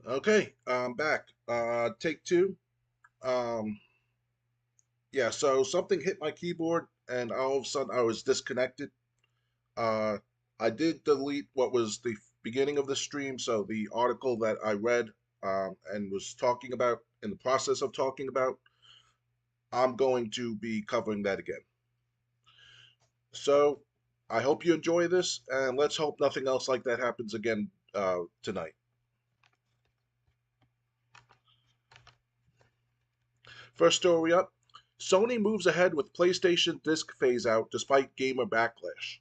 Okay, I'm back. Take two. Um, yeah, so something hit my keyboard and all of a sudden I was disconnected. Uh, I did delete what was the beginning of the stream, so the article that I read and was talking about, in the process of talking about, I'm going to be covering that again. So I hope you enjoy this, and let's hope nothing else like that happens again tonight. First story up. Sony moves ahead with PlayStation disc phase out despite gamer backlash.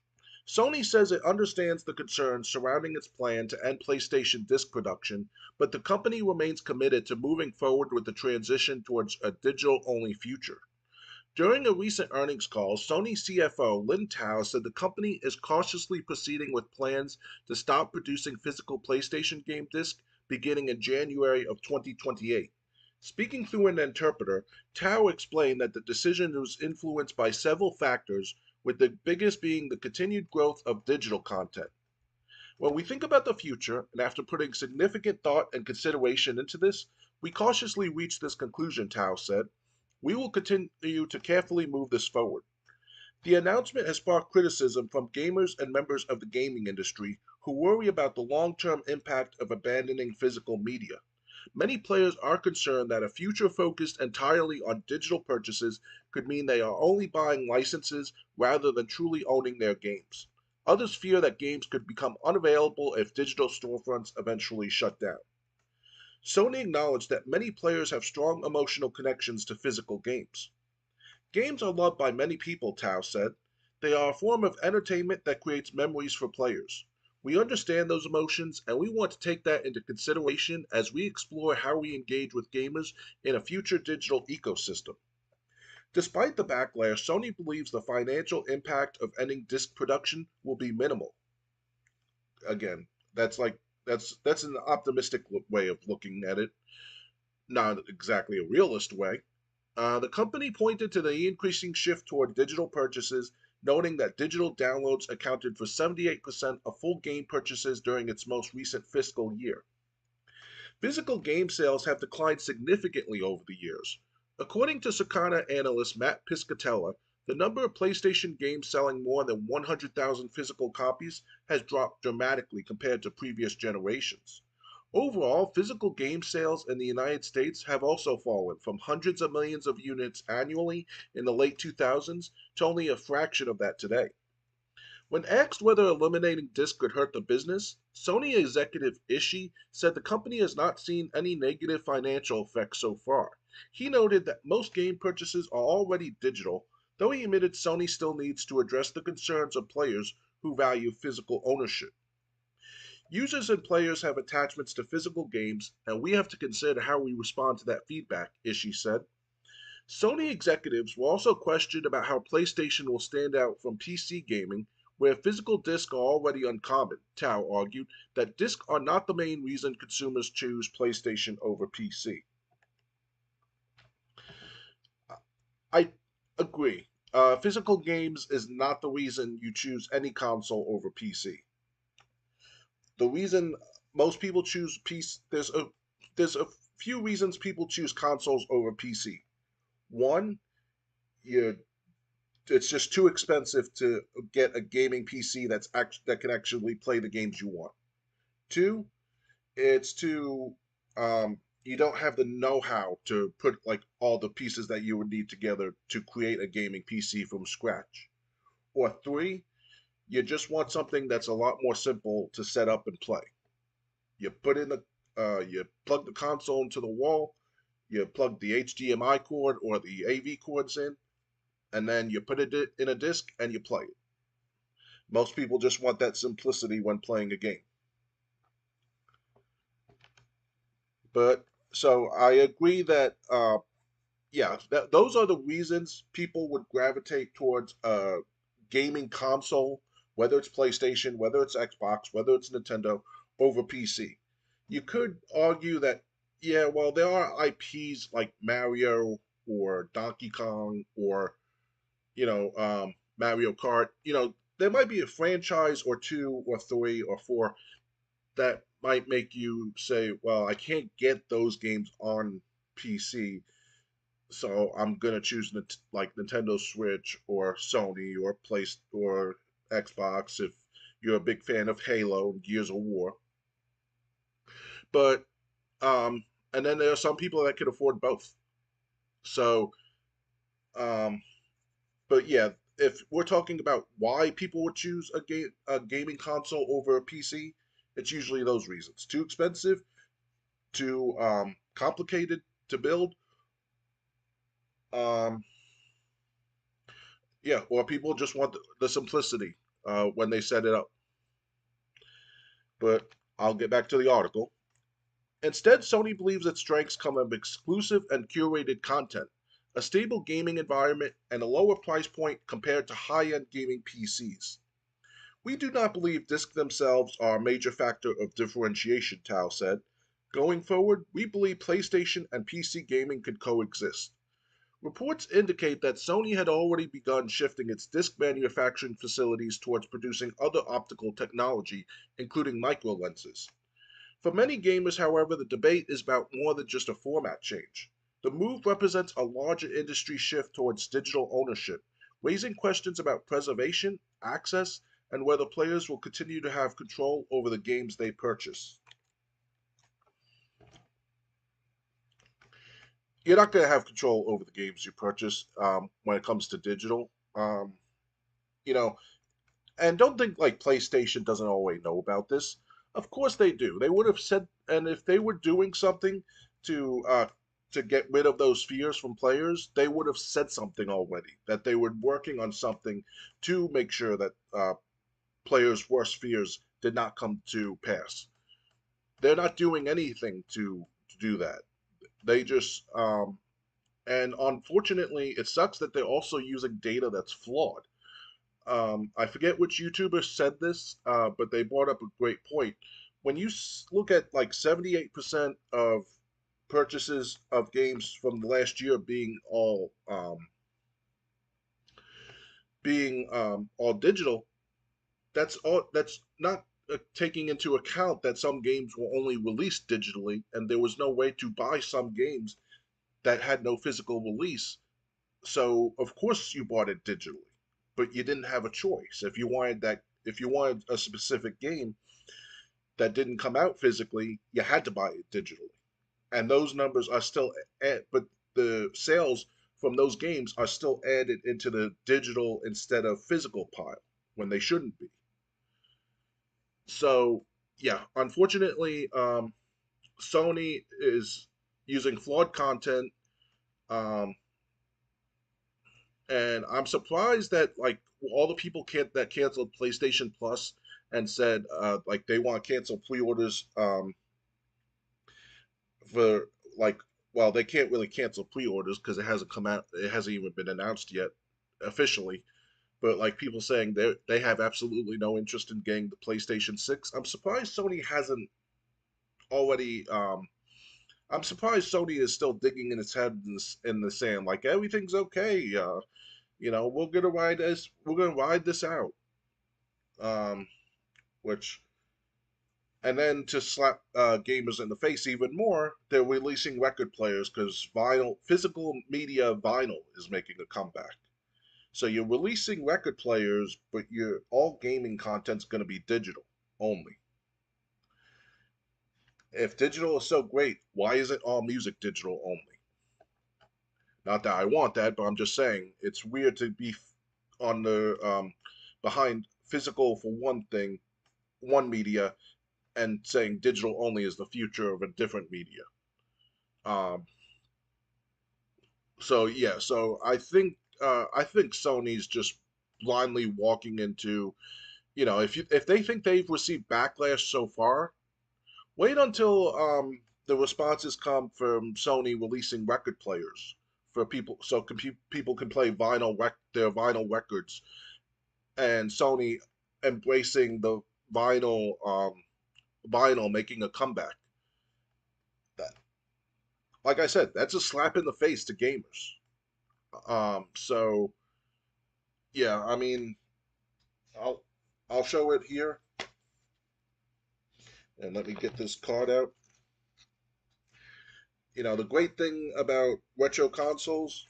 Sony says it understands the concerns surrounding its plan to end PlayStation disc production, but the company remains committed to moving forward with the transition towards a digital only future. During a recent earnings call, Sony CFO Lin Tao said the company is cautiously proceeding with plans to stop producing physical PlayStation game discs beginning in January of 2028. Speaking through an interpreter, Tao explained that the decision was influenced by several factors, with the biggest being the continued growth of digital content. When we think about the future, and after putting significant thought and consideration into this, we cautiously reach this conclusion, Tao said. We will continue to carefully move this forward. The announcement has sparked criticism from gamers and members of the gaming industry who worry about the long term impact of abandoning physical media. Many players are concerned that a future focused entirely on digital purchases could mean they are only buying licenses rather than truly owning their games. Others fear that games could become unavailable if digital storefronts eventually shut down. Sony acknowledged that many players have strong emotional connections to physical games. Games are loved by many people, Tao said. They are a form of entertainment that creates memories for players. We understand those emotions and we want to take that into consideration as we explore how we engage with gamers in a future digital ecosystem. Despite the backlash, Sony believes the financial impact of ending disc production will be minimal. Again, that's like that's an optimistic way of looking at it, not exactly a realist way. The company pointed to the increasing shift toward digital purchases, noting that digital downloads accounted for 78% of full game purchases during its most recent fiscal year. Physical game sales have declined significantly over the years. According to Circana analyst Matt Piscatella, the number of PlayStation games selling more than 100,000 physical copies has dropped dramatically compared to previous generations. Overall, physical game sales in the United States have also fallen from hundreds of millions of units annually in the late 2000s to only a fraction of that today. When asked whether eliminating disc could hurt the business, Sony executive Ishii said the company has not seen any negative financial effects so far. He noted that most game purchases are already digital, though he admitted Sony still needs to address the concerns of players who value physical ownership. Users and players have attachments to physical games, and we have to consider how we respond to that feedback, Ishii said. Sony executives were also questioned about how PlayStation will stand out from PC gaming, where physical discs are already uncommon. Tao argued that discs are not the main reason consumers choose PlayStation over PC. I agree. Physical games is not the reason you choose any console over PC. The reason most people choose PC, there's a few reasons people choose consoles over PC. One, you it's just too expensive to get a gaming PC that can actually play the games you want. Two, it's too you don't have the know-how to put like all the pieces that you would need together to create a gaming PC from scratch. Or three, you just want something that's a lot more simple to set up and play. You put in the you plug the console into the wall, you plug the HDMI cord or the AV cords in, and then you put it in a disc and you play it. Most people just want that simplicity when playing a game. But so I agree that yeah, those are the reasons people would gravitate towards a gaming console, whether it's PlayStation, whether it's Xbox, whether it's Nintendo, over PC. You could argue that, yeah, well, there are IPs like Mario or Donkey Kong or, Mario Kart. There might be a franchise or two or three or four that might make you say, well, I can't get those games on PC, so I'm gonna choose like Nintendo Switch or Sony or Place or Xbox if you're a big fan of Halo and Gears of War. But and then there are some people that can afford both. So um, but yeah, if we're talking about why people would choose a gaming console over a PC, it's usually those reasons: too expensive, too complicated to build, um, yeah, or people just want the simplicity when they set it up. But I'll get back to the article. Instead, Sony believes its strengths come from exclusive and curated content, a stable gaming environment, and a lower price point compared to high-end gaming PCs. We do not believe discs themselves are a major factor of differentiation, Tao said. Going forward, we believe PlayStation and PC gaming could coexist. Reports indicate that Sony had already begun shifting its disc manufacturing facilities towards producing other optical technology, including microlenses. For many gamers, however, the debate is about more than just a format change. The move represents a larger industry shift towards digital ownership, raising questions about preservation, access, and whether players will continue to have control over the games they purchase. You're not going to have control over the games you purchase when it comes to digital. You know, and don't think like PlayStation doesn't already know about this. Of course they do. They would have said, and if they were doing something to uh, to get rid of those fears from players, they would have said something already. That they were working on something to make sure that players' worst fears did not come to pass. They're not doing anything to do that. They just and unfortunately, it sucks that they're also using data that's flawed. I forget which YouTuber said this, but they brought up a great point. When you look at like 78% of purchases of games from the last year being all digital, that's not taking into account that some games were only released digitally, and there was no way to buy some games that had no physical release. So of course you bought it digitally, but you didn't have a choice. If you wanted a specific game that didn't come out physically, you had to buy it digitally. And those numbers are still, but the sales from those games are still added into the digital instead of physical pile when they shouldn't be. So yeah, unfortunately, Sony is using flawed content. Um, and I'm surprised that like all the people that canceled PlayStation Plus and said like they want to cancel pre-orders for like well they can't really cancel pre-orders because it hasn't come out, it hasn't even been announced yet officially, but like people saying they have absolutely no interest in getting the PlayStation 6. I'm surprised Sony hasn't already I'm surprised Sony is still digging in its head in the sand like everything's okay, we're gonna ride this out. Um, which and then to slap gamers in the face even more, they're releasing record players because physical media vinyl is making a comeback. So you're releasing record players, but your all gaming content's going to be digital only. If digital is so great, why isn't all music digital only? Not that I want that, but I'm just saying it's weird to be on the behind physical for one thing, one media, and saying digital only is the future of a different media. Um, so yeah, so I think Sony's just blindly walking into, if they think they've received backlash so far, wait until the responses come from Sony releasing record players for people, so people can play their vinyl records, and Sony embracing the vinyl vinyl making a comeback. That, like I said, that's a slap in the face to gamers. So yeah, I mean, I'll I'll show it here. And let me get this card out. The great thing about retro consoles,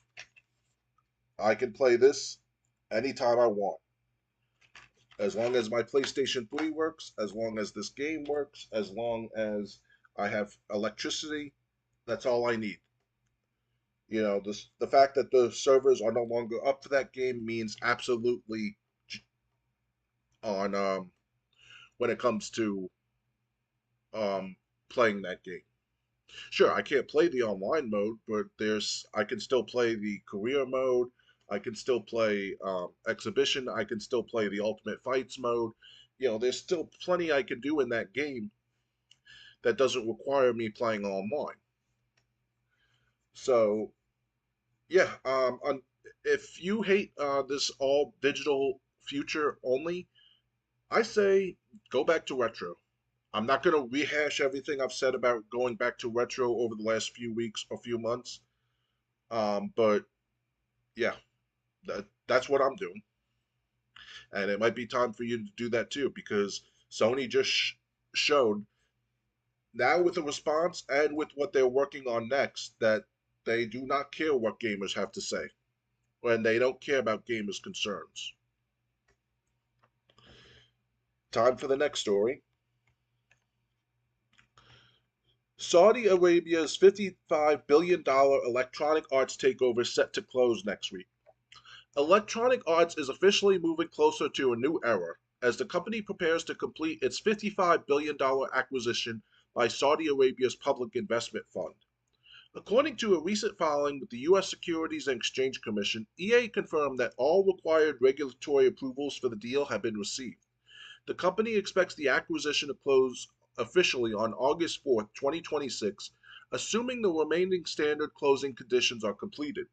I can play this anytime I want. As long as my PlayStation 3 works, as long as this game works, as long as I have electricity, that's all I need. The fact that the servers are no longer up for that game means absolutely on when it comes to um playing that game. Sure, I can't play the online mode, but there's I can still play the career mode. I can still play exhibition. I can still play the ultimate fights mode. There's still plenty I can do in that game that doesn't require me playing online. So yeah, if you hate this all digital future only, I say go back to retro. I'm not going to rehash everything I've said about going back to retro over the last few weeks or few months. But yeah, that's what I'm doing, and it might be time for you to do that too because Sony just showed now with the response and with what they're working on next that they do not care what gamers have to say, and they don't care about gamers' concerns. Time for the next story. Saudi Arabia's $55 billion electronic arts takeover set to close next week. Electronic Arts is officially moving closer to a new era as the company prepares to complete its $55 billion acquisition by Saudi Arabia's Public Investment Fund. According to a recent filing with the U.S. Securities and Exchange Commission, EA confirmed that all required regulatory approvals for the deal have been received. The company expects the acquisition to close officially on August 4th, 2026, assuming the remaining standard closing conditions are completed.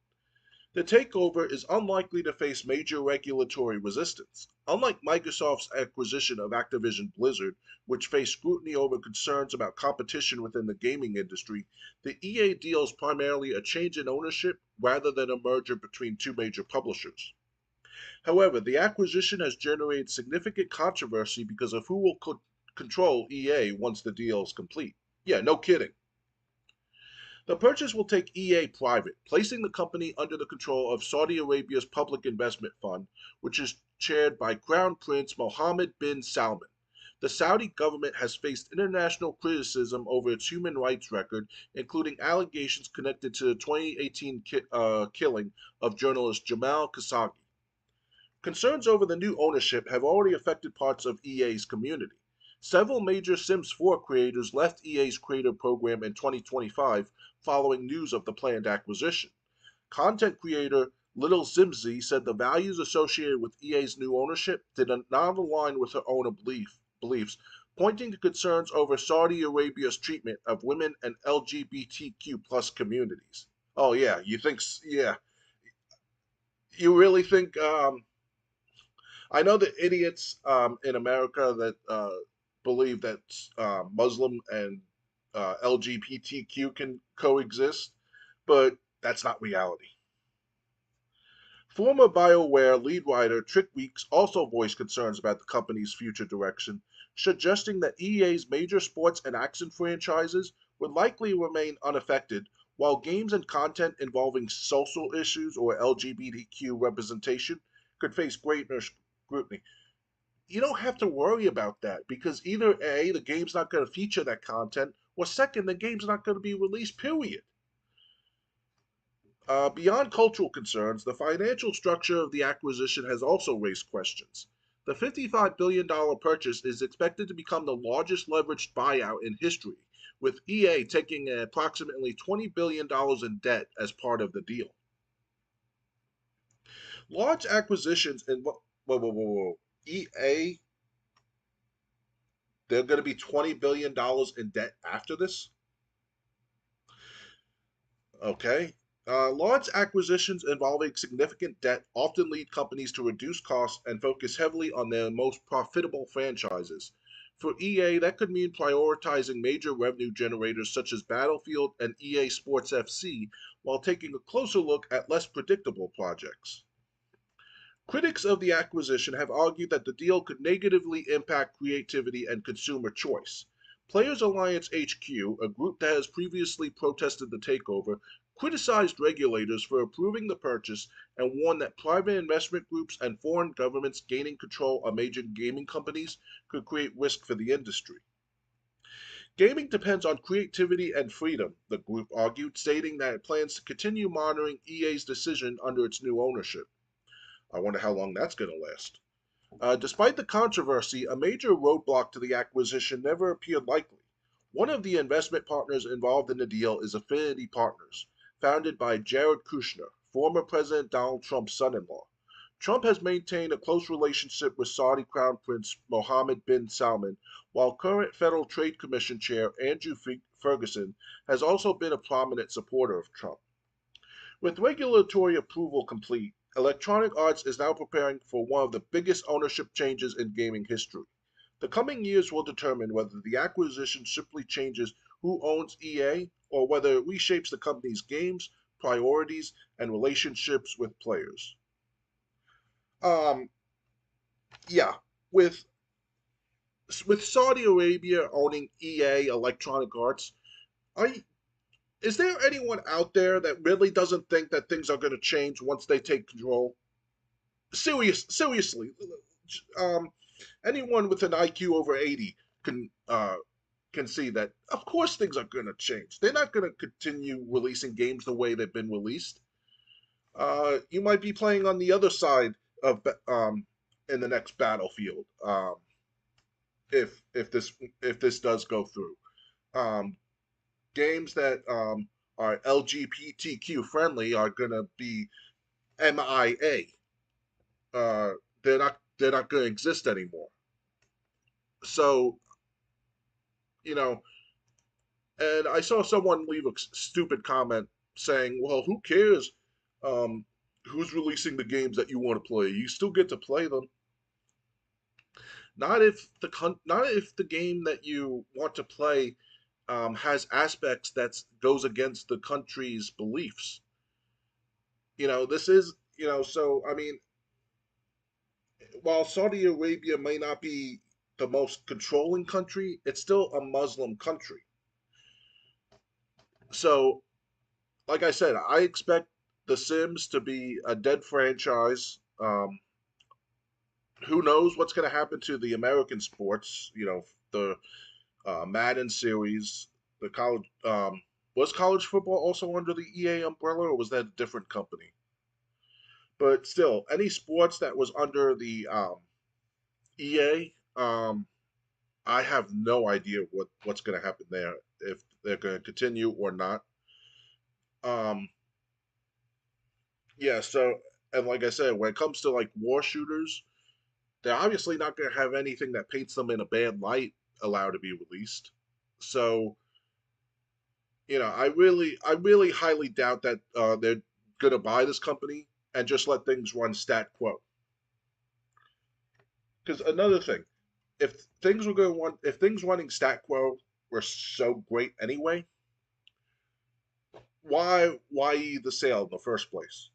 The takeover is unlikely to face major regulatory resistance. Unlike Microsoft's acquisition of Activision Blizzard, which faced scrutiny over concerns about competition within the gaming industry, the EA deal is primarily a change in ownership rather than a merger between two major publishers. However, the acquisition has generated significant controversy because of who will control EA once the deal is complete. Yeah, no kidding. The purchase will take EA private, placing the company under the control of Saudi Arabia's Public Investment Fund, which is chaired by Crown Prince Mohammed bin Salman. The Saudi government has faced international criticism over its human rights record, including allegations connected to the 2018 killing of journalist Jamal Khashoggi. Concerns over the new ownership have already affected parts of EA's community. Several major Sims 4 creators left EA's creator program in 2025 following news of the planned acquisition. Content creator Little Zimzy said the values associated with EA's new ownership did not align with her own beliefs, pointing to concerns over Saudi Arabia's treatment of women and LGBTQ plus communities. Oh yeah, yeah, you really think I know the idiots in America that believe that Muslim and LGBTQ can coexist, but that's not reality. Former BioWare lead writer Trick Weeks also voiced concerns about the company's future direction, suggesting that EA's major sports and action franchises would likely remain unaffected, while games and content involving social issues or LGBTQ representation could face greater scrutiny. You don't have to worry about that because either A, the game's not going to feature that content, or second, the game's not going to be released, period. Beyond cultural concerns, the financial structure of the acquisition has also raised questions. The $55 billion purchase is expected to become the largest leveraged buyout in history, with EA taking approximately $20 billion in debt as part of the deal. Large acquisitions in whoa. EA, they're going to be $20 billion in debt after this? Okay. Large acquisitions involving significant debt often lead companies to reduce costs and focus heavily on their most profitable franchises. For EA, that could mean prioritizing major revenue generators such as Battlefield and EA Sports FC while taking a closer look at less predictable projects. Critics of the acquisition have argued that the deal could negatively impact creativity and consumer choice. Players Alliance HQ, a group that has previously protested the takeover, criticized regulators for approving the purchase and warned that private investment groups and foreign governments gaining control of major gaming companies could create risk for the industry. Gaming depends on creativity and freedom, the group argued, stating that it plans to continue monitoring EA's decision under its new ownership. I wonder how long that's going to last. Despite the controversy, a major roadblock to the acquisition never appeared likely. One of the investment partners involved in the deal is Affinity Partners, founded by Jared Kushner, former President Donald Trump's son in law. Trump has maintained a close relationship with Saudi Crown Prince Mohammed bin Salman, while current Federal Trade Commission Chair Andrew Ferguson has also been a prominent supporter of Trump. With regulatory approval complete, Electronic Arts is now preparing for one of the biggest ownership changes in gaming history. The coming years will determine whether the acquisition simply changes who owns EA or whether it reshapes the company's games, priorities, and relationships with players. Um, yeah, with Saudi Arabia owning EA Electronic Arts, I is there anyone out there that really doesn't think that things are going to change once they take control? Seriously, um, anyone with an IQ over 80 can see that. Of course, things are going to change. They're not going to continue releasing games the way they've been released. You might be playing on the other side of in the next battlefield if this does go through. Um, Games that are LGBTQ friendly are going to be MIA. Uh, they're not going to exist anymore. So you know, and I saw someone leave a stupid comment saying, "Well, who cares? Um, who's releasing the games that you want to play? You still get to play them. Not if the game that you want to play has aspects that goes against the country's beliefs. This is So I mean, while Saudi Arabia may not be the most controlling country, it's still a Muslim country. So, like I said, I expect The Sims to be a dead franchise. Who knows what's going to happen to the American sports? The Madden series, the college. Was college football also under the EA umbrella, or was that a different company? But still, any sports that was under the EA, I have no idea what's going to happen there, if they're going to continue or not. Um, yeah. So, and like I said, when it comes to like war shooters, they're obviously not going to have anything that paints them in a bad light allowed to be released. So, I really highly doubt that they're going to buy this company and just let things run stat quo. Because another thing, if things running stat quo were so great anyway, why the sale in the first place?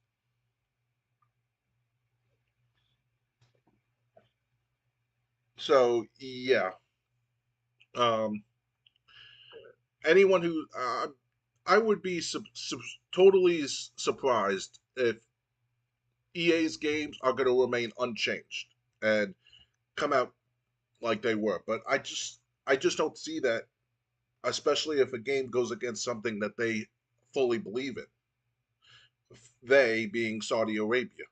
So yeah, um, anyone who I would be totally surprised if EA's games are going to remain unchanged and come out like they were. But I just don't see that, especially if a game goes against something that they fully believe in. They being Saudi Arabia.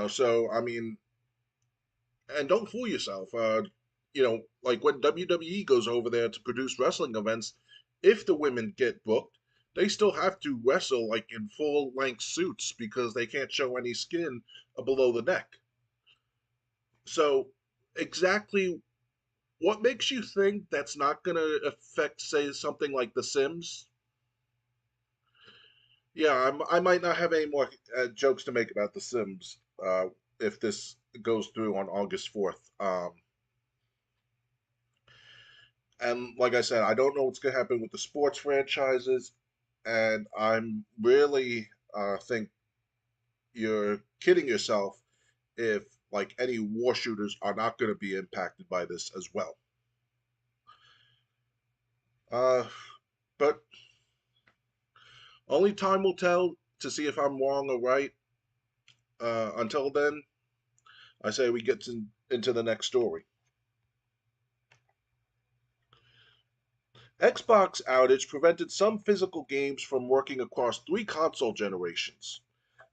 So I mean, and don't fool yourself. Like when WWE goes over there to produce wrestling events, if the women get booked, they still have to wrestle like in full length suits because they can't show any skin below the neck. So, exactly what makes you think that's not going to affect, say, something like The Sims? Yeah, I might not have any more jokes to make about The Sims if this goes through on August 4th. And like I said, I don't know what's going to happen with the sports franchises, and I'm really think you're kidding yourself if like any war shooters are not going to be impacted by this as well. Uh, but only time will tell to see if I'm wrong or right. Until then, I say we get into the next story. Xbox outage prevented some physical games from working across three console generations.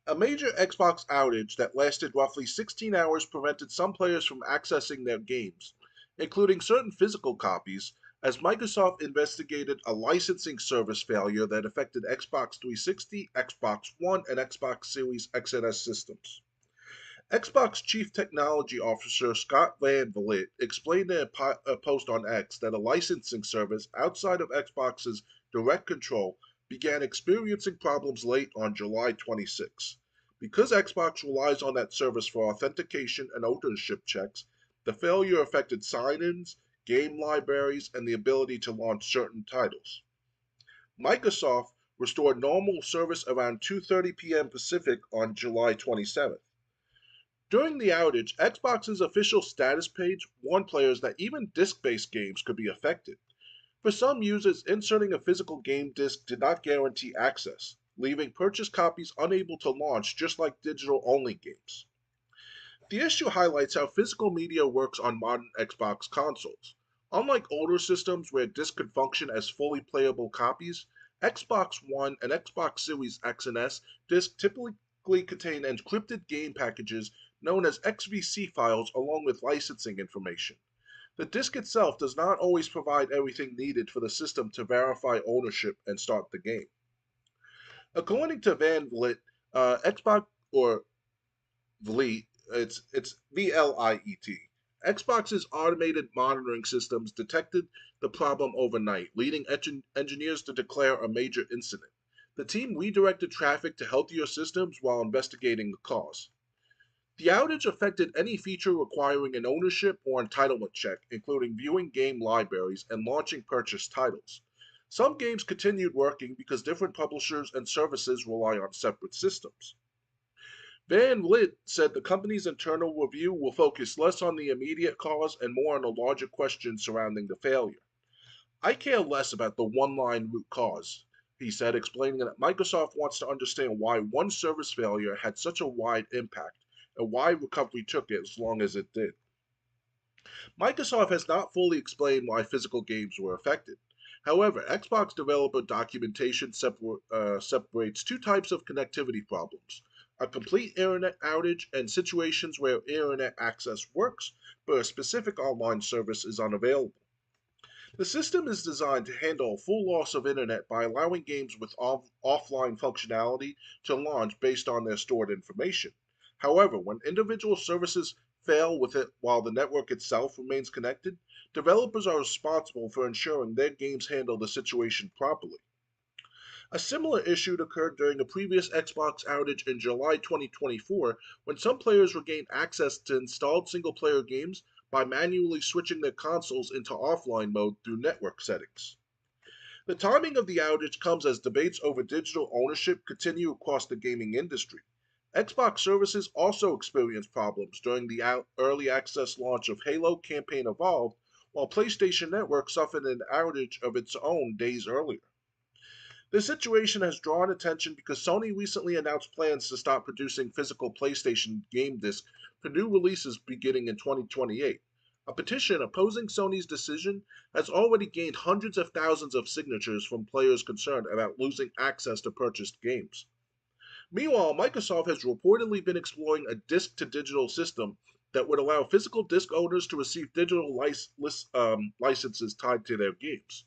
A major Xbox outage that lasted roughly 16 hours prevented some players from accessing their games, including certain physical copies, as Microsoft investigated a licensing service failure that affected Xbox 360, Xbox One, and Xbox Series X and S systems. Xbox Chief Technology Officer Scott Van Vliet explained in a post on X that a licensing service outside of Xbox's direct control began experiencing problems late on July 26. Because Xbox relies on that service for authentication and ownership checks, the failure affected sign ins, game libraries, and the ability to launch certain titles. Microsoft restored normal service around 2:30 p.m. Pacific on July 27th. During the outage, Xbox's official status page warned players that even disc based games could be affected. For some users, inserting a physical game disc did not guarantee access, leaving purchased copies unable to launch just like digital only games. The issue highlights how physical media works on modern Xbox consoles. Unlike older systems where discs could function as fully playable copies, Xbox One and Xbox Series X and S discs typically contain encrypted game packages known as XVC files along with licensing information. The disk itself does not always provide everything needed for the system to verify ownership and start the game. According to Van Vliet, Xbox or Vliet, it's VLIET. Xbox's automated monitoring systems detected the problem overnight, leading engineers to declare a major incident. The team redirected traffic to healthier systems while investigating the cause. The outage affected any feature requiring an ownership or entitlement check, including viewing game libraries and launching purchased titles. Some games continued working because different publishers and services rely on separate systems. Van Lith said the company's internal review will focus less on the immediate cause and more on the larger questions surrounding the failure. I care less about the one line root cause, he said, explaining that Microsoft wants to understand why one service failure had such a wide impact and why recovery took as long as it did. Microsoft has not fully explained why physical games were affected. However, Xbox developer documentation separates two types of connectivity problems: a complete internet outage and situations where internet access works, but a specific online service is unavailable. The system is designed to handle a full loss of internet by allowing games with offline functionality to launch based on their stored information. However, when individual services fail with it while the network itself remains connected, developers are responsible for ensuring their games handle the situation properly. A similar issue occurred during a previous Xbox outage in July 2024 when some players regained access to installed single player games by manually switching their consoles into offline mode through network settings. The timing of the outage comes as debates over digital ownership continue across the gaming industry. Xbox services also experienced problems during the early access launch of Halo Campaign Evolved, while PlayStation Network suffered an outage of its own days earlier. This situation has drawn attention because Sony recently announced plans to stop producing physical PlayStation game discs for new releases beginning in 2028. A petition opposing Sony's decision has already gained hundreds of thousands of signatures from players concerned about losing access to purchased games. Meanwhile, Microsoft has reportedly been exploring a disc to digital system that would allow physical disc owners to receive digital licenses tied to their games.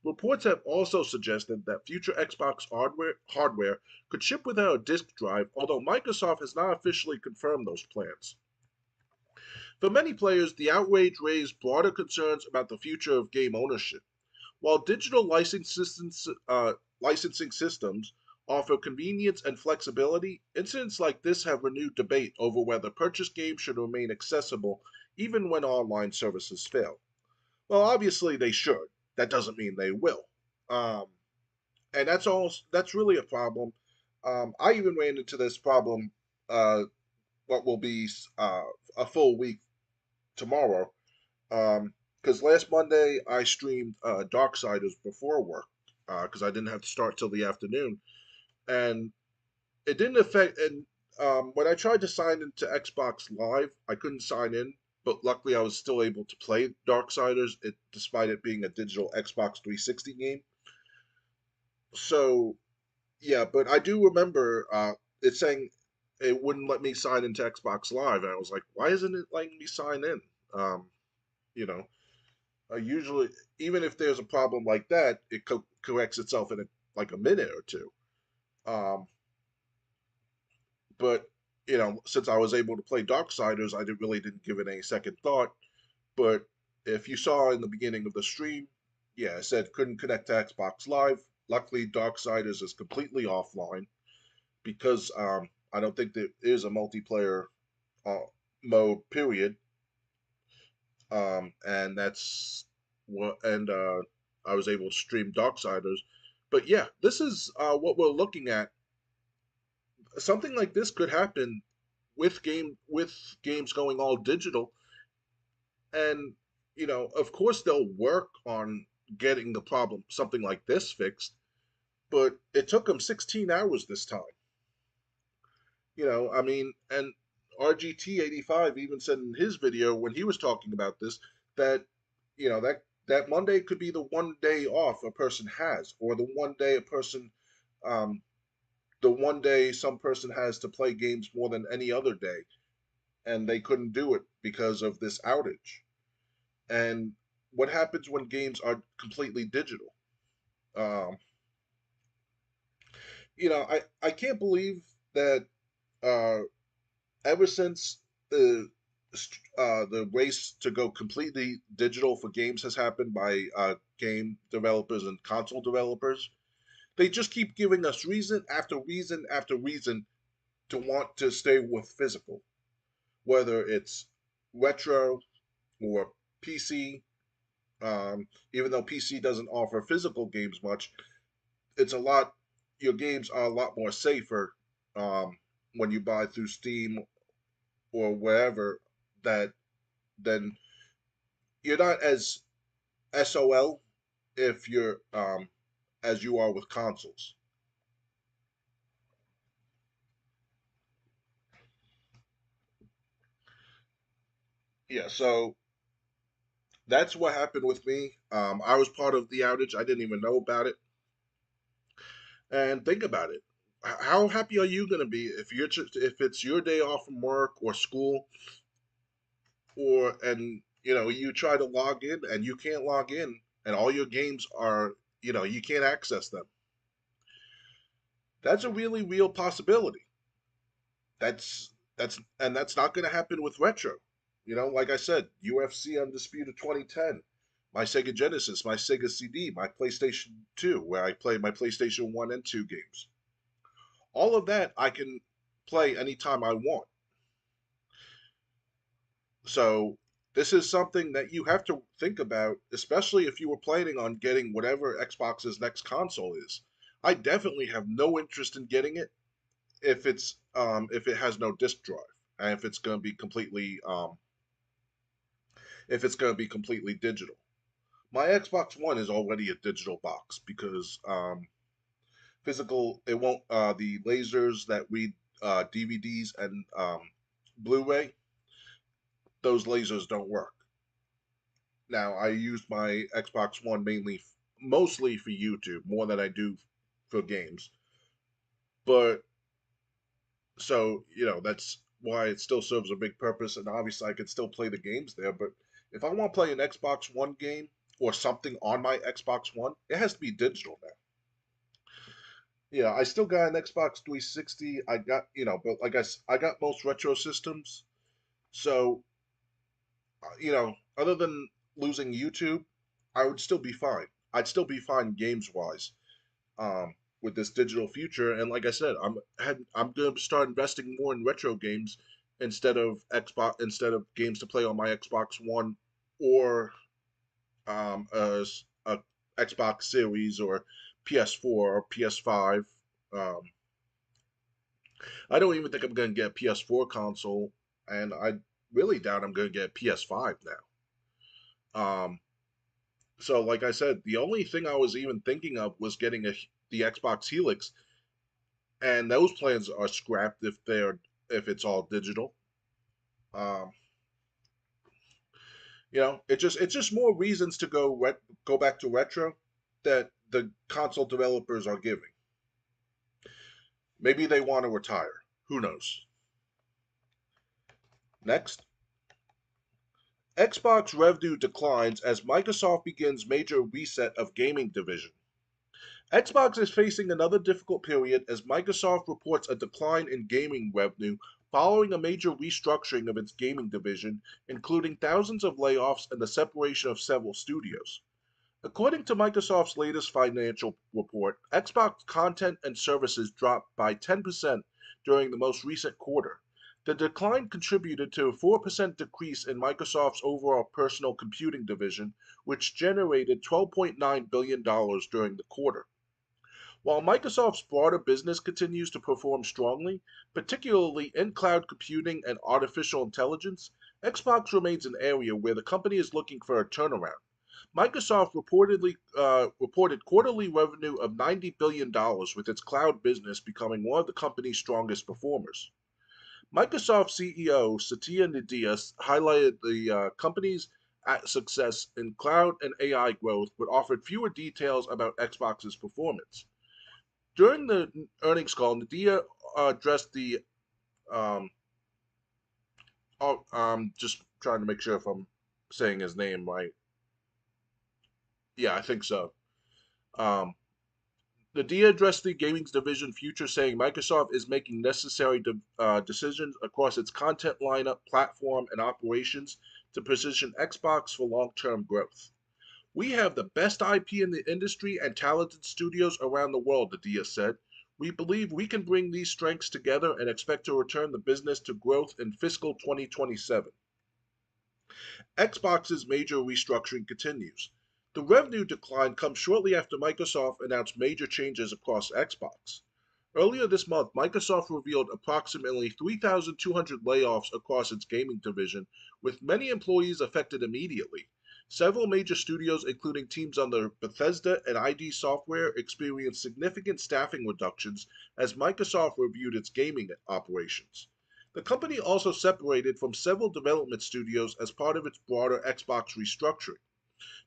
Reports have also suggested that future Xbox hardware could ship without a disk drive, although Microsoft has not officially confirmed those plans. For many players, the outrage raised broader concerns about the future of game ownership. While digital licensing systems offer convenience and flexibility, incidents like this have renewed debate over whether purchased games should remain accessible even when online services fail. Well, obviously they should. That doesn't mean they will. Um, and that's really a problem. I even ran into this problem what will be a full week tomorrow. Um, because last Monday I streamed Darksiders before work because I didn't have to start till the afternoon, and it didn't affect. And when I tried to sign into Xbox Live, I couldn't sign in, but luckily I was still able to play Darksiders, despite it being a digital Xbox 360 game. So yeah, but I do remember it saying it wouldn't let me sign into Xbox Live, and I was like, why isn't it letting me sign in? Um, you know, usually, even if there's a problem like that, it corrects itself in like a minute or two. Um, but since I was able to play Darksiders, I didn't give it any second thought. But if you saw in the beginning of the stream, yeah, it said couldn't connect to Xbox Live. Luckily, Darksiders is completely offline because I don't think there is a multiplayer uh, mode. Period. And that's what. And I was able to stream Darksiders. But yeah, this is what we're looking at. Something like this could happen with games going all digital, and of course they'll work on getting the problem something like this fixed. But it took them 16 hours this time. I mean, and RGT85 even said in his video when he was talking about this that that Monday could be the one day off a person has, or the one day um, the one day some person has to play games more than any other day, and they couldn't do it because of this outage. And what happens when games are completely digital? Um, I can't believe that uh, ever since the the race to go completely digital for games has happened by game developers and console developers, they just keep giving us reason after reason after reason to want to stay with physical, whether it's retro or PC. Even though PC doesn't offer physical games much, it's a lot. Your games are a lot more safer when you buy through Steam or wherever that then you're not as SOL if you're as you are with consoles. Yeah, so that's what happened with me. I was part of the outage. I didn't even know about it. And think about it. How happy are you going to be if it's your day off from work or school, or and you try to log in and you can't log in, and all your games are you can't access them. That's a really real possibility. That's not going to happen with retro. Like I said, UFC Undisputed 2010, my Sega Genesis, my Sega CD, my PlayStation 2, where I play my PlayStation 1 and 2 games. All of that I can play anytime I want. So this is something that you have to think about, especially if you were planning on getting whatever Xbox's next console is. I definitely have no interest in getting it if it has no disk drive, and if it's going to be completely digital. My Xbox One is already a digital box because physical it won't the lasers that read DVDs and Blu-ray, those lasers don't work. Now I use my Xbox One mostly for YouTube more than I do for games. But so that's why it still serves a big purpose, and obviously I can still play the games there. But if I want to play an Xbox One game or something on my Xbox One, it has to be digital now. Yeah, I still got an Xbox 360. I got, but like I got most retro systems. So, other than losing YouTube, I would still be fine. I'd still be fine games wise with this digital future. And like I said, I'm gonna start investing more in retro games instead of games to play on my Xbox One or a Xbox Series or PS4 or PS5. Um, I don't even think I'm gonna get a PS4 console, and I really doubt I'm gonna get a PS5 now. Um, so like I said, the only thing I was even thinking of was getting the Xbox Helix, and those plans are scrapped if it's all digital. Um, it's just more reasons to go back to retro that the console developers are giving. Maybe they want to retire. Who knows? Next, Xbox revenue declines as Microsoft begins major reset of gaming division. Xbox is facing another difficult period as Microsoft reports a decline in gaming revenue following a major restructuring of its gaming division, including thousands of layoffs and the separation of several studios. According to Microsoft's latest financial report, Xbox content and services dropped by 10% during the most recent quarter. The decline contributed to a 4% decrease in Microsoft's overall personal computing division, which generated $12.9 billion during the quarter. While Microsoft's broader business continues to perform strongly, particularly in cloud computing and artificial intelligence, Xbox remains an area where the company is looking for a turnaround. Microsoft reported quarterly revenue of $90 billion, with its cloud business becoming one of the company's strongest performers. Microsoft CEO Satya Nadella highlighted the company's success in cloud and AI growth, but offered fewer details about Xbox's performance. During the earnings call, Nadia addressed the just trying to make sure if I'm saying his name right. Yeah, I think so. Um, Nadia addressed the gaming's division future, saying Microsoft is making necessary decisions across its content lineup, platform, and operations to position Xbox for long-term growth. We have the best IP in the industry and talented studios around the world, Nadia said. We believe we can bring these strengths together and expect to return the business to growth in fiscal 2027. Xbox's major restructuring continues. The revenue decline comes shortly after Microsoft announced major changes across Xbox. Earlier this month, Microsoft revealed approximately 3,200 layoffs across its gaming division, with many employees affected immediately. Several major studios, including teams under Bethesda and ID Software, experienced significant staffing reductions as Microsoft reviewed its gaming operations. The company also separated from several development studios as part of its broader Xbox restructuring.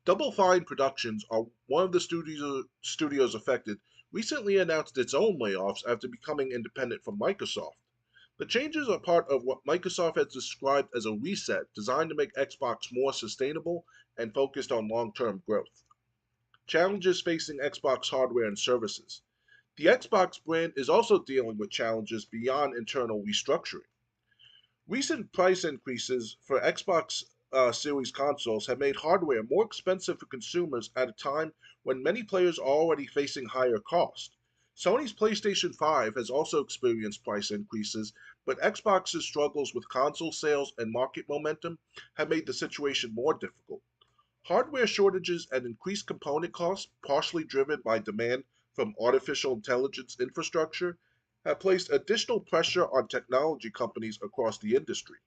Double Fine Productions, are one of the studios affected, recently announced its own layoffs after becoming independent from Microsoft. The changes are part of what Microsoft has described as a reset designed to make Xbox more sustainable and focused on long term growth. Challenges facing Xbox hardware and services. The Xbox brand is also dealing with challenges beyond internal restructuring. Recent price increases for Xbox Series consoles have made hardware more expensive for consumers at a time when many players are already facing higher costs. Sony's PlayStation 5 has also experienced price increases, but Xbox's struggles with console sales and market momentum have made the situation more difficult. Hardware shortages and increased component costs, partially driven by demand from artificial intelligence infrastructure, have placed additional pressure on technology companies across the industry.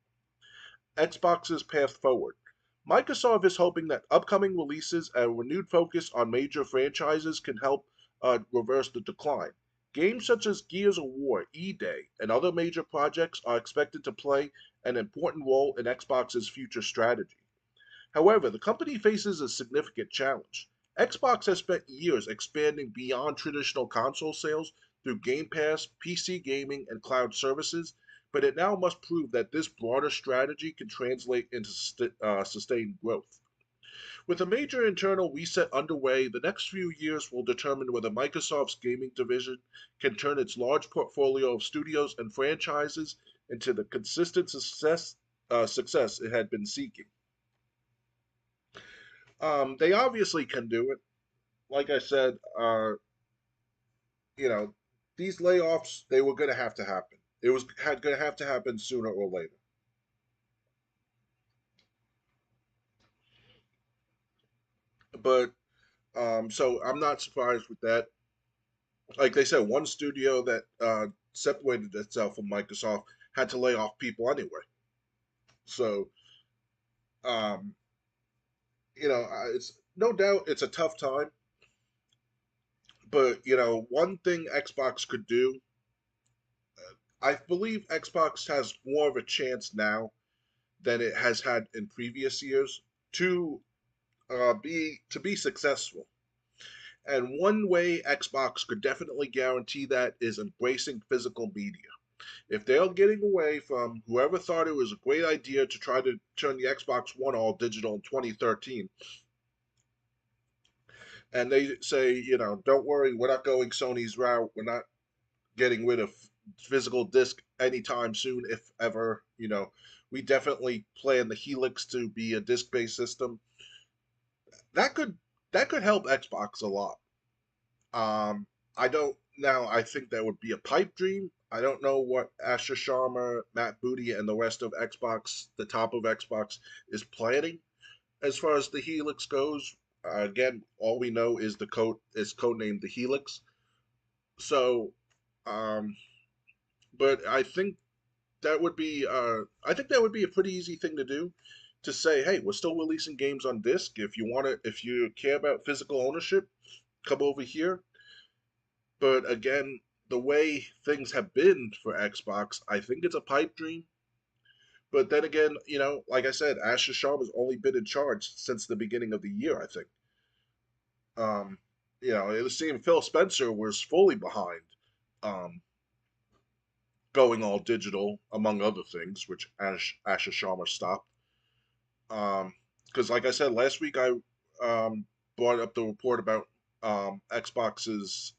Xbox's path forward. Microsoft is hoping that upcoming releases and a renewed focus on major franchises can help reverse the decline. Games such as Gears of War, E-Day, and other major projects are expected to play an important role in Xbox's future strategy. However, the company faces a significant challenge. Xbox has spent years expanding beyond traditional console sales through Game Pass, PC gaming, and cloud services, but it now must prove that this broader strategy can translate into sustained growth. With a major internal reset underway, the next few years will determine whether Microsoft's gaming division can turn its large portfolio of studios and franchises into the consistent success it had been seeking. They obviously can do it. Like I said, you know, these layoffs they were going to happen. It was had going to have to happen sooner or later. But so I'm not surprised with that. Like they said, one studio that separated itself from Microsoft had to lay off people anyway. So um, it's no doubt it's a tough time, but one thing Xbox could do, I believe Xbox has more of a chance now than it has had in previous years to be successful. And one way Xbox could definitely guarantee that is embracing physical media. If they're getting away from whoever thought it was a great idea to try to turn the Xbox One all digital in 2013, and they say, don't worry, we're not going Sony's route, we're not getting rid of physical disc anytime soon, if ever, we definitely plan the Helix to be a disc-based system. That could that could help Xbox a lot. I don't now. I think that would be a pipe dream. I don't know what Asher Sharma, Matt Booty, and the rest of Xbox, the top of Xbox, is planning as far as the Helix goes. Again, all we know is the code is codenamed the Helix. So, um, but I think that would be a pretty easy thing to do. To say, hey, we're still releasing games on disc. If you care about physical ownership, come over here. But again, the way things have been for Xbox, I think it's a pipe dream. But then again, like I said, Asher Sharp has only been in charge since the beginning of the year, I think. Um, it seemed Phil Spencer was fully behind um, going all digital, among other things, which Asher Sharma stopped. Because, like I said last week, I brought up the report about Xbox's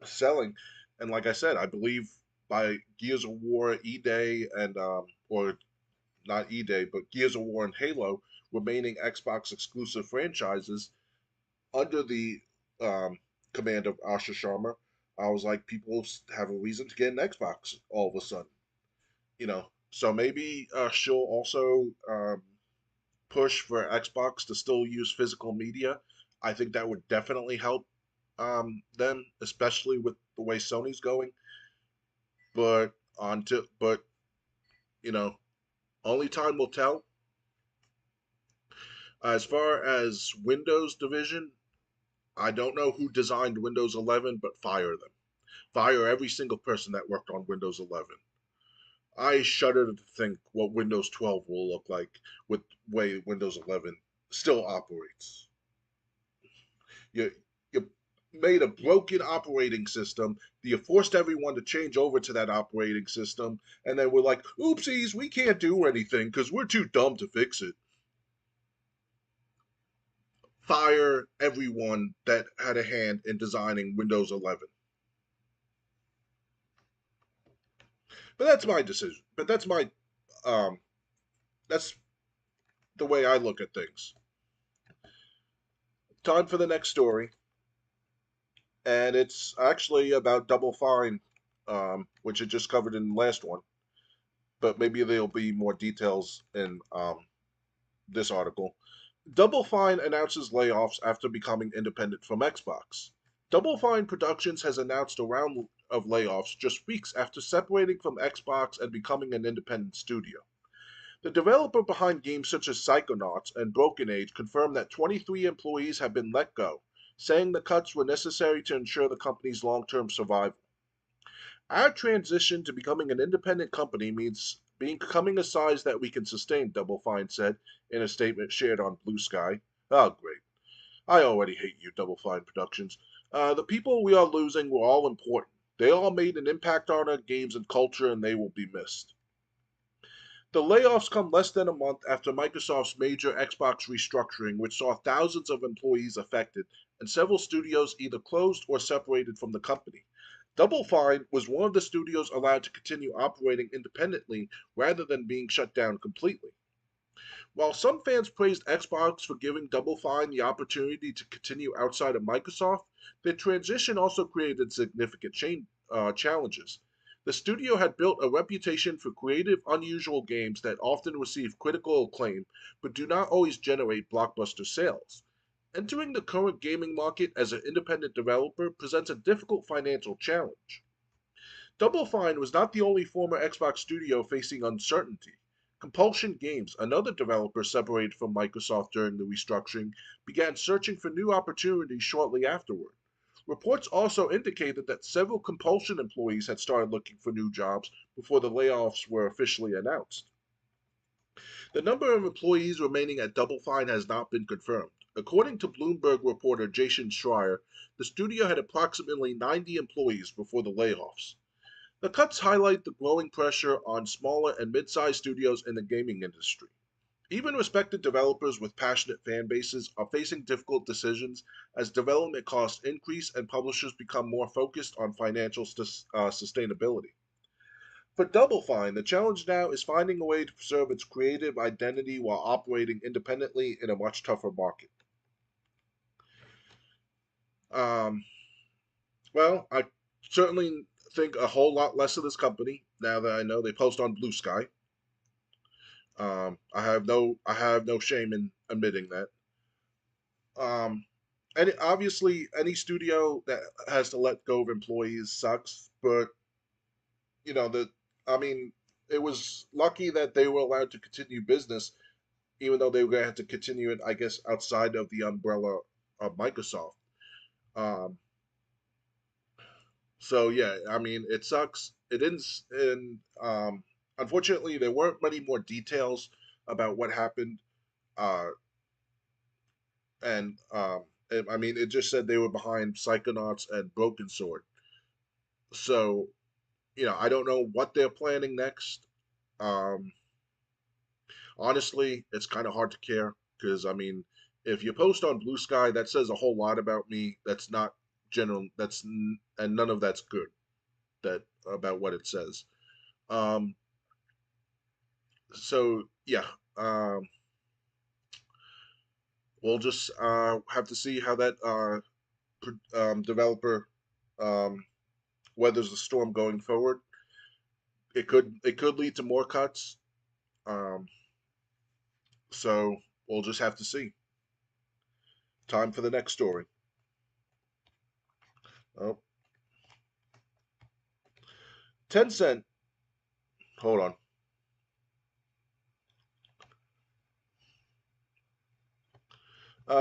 selling. And like I said, I believe by Gears of War, E Day, and or not E Day, but Gears of War and Halo remaining Xbox exclusive franchises under the um, command of Asha Sharma. I was like, people have a reason to get an Xbox all of a sudden, So maybe she'll also push for Xbox to still use physical media. I think that would definitely help them, especially with the way Sony's going. But you know, only time will tell. As far as Windows division, I don't know who designed Windows 11, but fire them. Fire every single person that worked on Windows 11. I shudder to think what Windows 12 will look like with the way Windows 11 still operates. You made a broken operating system. You forced everyone to change over to that operating system, and then we're like, "Oopsies, we can't do anything because we're too dumb to fix it." Fire everyone that had a hand in designing Windows 11. But that's my decision. But um that's the way I look at things. Time for the next story, and it's actually about Double Fine, which I just covered in the last one. But maybe there'll be more details in this article. Double Fine announces layoffs after becoming independent from Xbox. Double Fine Productions has announced a round of layoffs just weeks after separating from Xbox and becoming an independent studio. The developer behind games such as Psychonauts and Broken Age confirmed that 23 employees have been let go, saying the cuts were necessary to ensure the company's long-term survival. Our transition to becoming an independent company means becoming a size that we can sustain, Double Fine said in a statement shared on Blue Sky. Oh, great. I already hate you, Double Fine Productions. The people we are losing were all important. They all made an impact on our games and culture, and they will be missed. The layoffs come less than a month after Microsoft's major Xbox restructuring, which saw thousands of employees affected, and several studios either closed or separated from the company. Double Fine was one of the studios allowed to continue operating independently rather than being shut down completely. While some fans praised Xbox for giving Double Fine the opportunity to continue outside of Microsoft, the transition also created significant challenges. The studio had built a reputation for creative, unusual games that often receive critical acclaim but do not always generate blockbuster sales. Entering the current gaming market as an independent developer presents a difficult financial challenge. Double Fine was not the only former Xbox studio facing uncertainty. Compulsion Games, another developer separated from Microsoft during the restructuring, began searching for new opportunities shortly afterward. Reports also indicated that several Compulsion employees had started looking for new jobs before the layoffs were officially announced. The number of employees remaining at Double Fine has not been confirmed. According to Bloomberg reporter Jason Schreier, the studio had approximately 90 employees before the layoffs. The cuts highlight the growing pressure on smaller and mid sized studios in the gaming industry. Even respected developers with passionate fan bases are facing difficult decisions as development costs increase and publishers become more focused on financial sustainability. For Double Fine, the challenge now is finding a way to preserve its creative identity while operating independently in a much tougher market. Um, well, I certainly think a whole lot less of this company now that I know they post on Blue Sky. I have no shame in admitting that. Um, and obviously, any studio that has to let go of employees sucks. But you know, I mean, it was lucky that they were allowed to continue business, even though they were going to have to continue it, I guess, outside of the umbrella of Microsoft. Um, so yeah, I mean, it sucks. It didn't, and unfortunately, there weren't many more details about what happened. Uh, and I mean, it just said they were behind Psychonauts and Broken Sword. So I don't know what they're planning next. Um, Honestly, it's kind of hard to care because I mean, if you post on Blue Sky, that says a whole lot about me. That's not general. And none of that's good. That about what it says. Um, so yeah, um, we'll just have to see how that developer um, weathers the storm going forward. It could lead to more cuts. Um, so we'll just have to see. Time for the next story. Oh, Tencent. Hold on.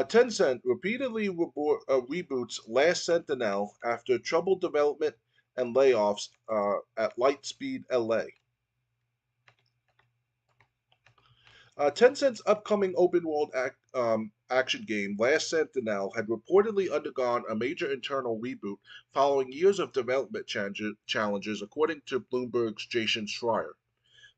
Tencent repeatedly reboots Last Sentinel after troubled development and layoffs at Lightspeed LA. Tencent's upcoming open-world action game, Last Sentinel, had reportedly undergone a major internal reboot following years of development challenges, according to Bloomberg's Jason Schreier.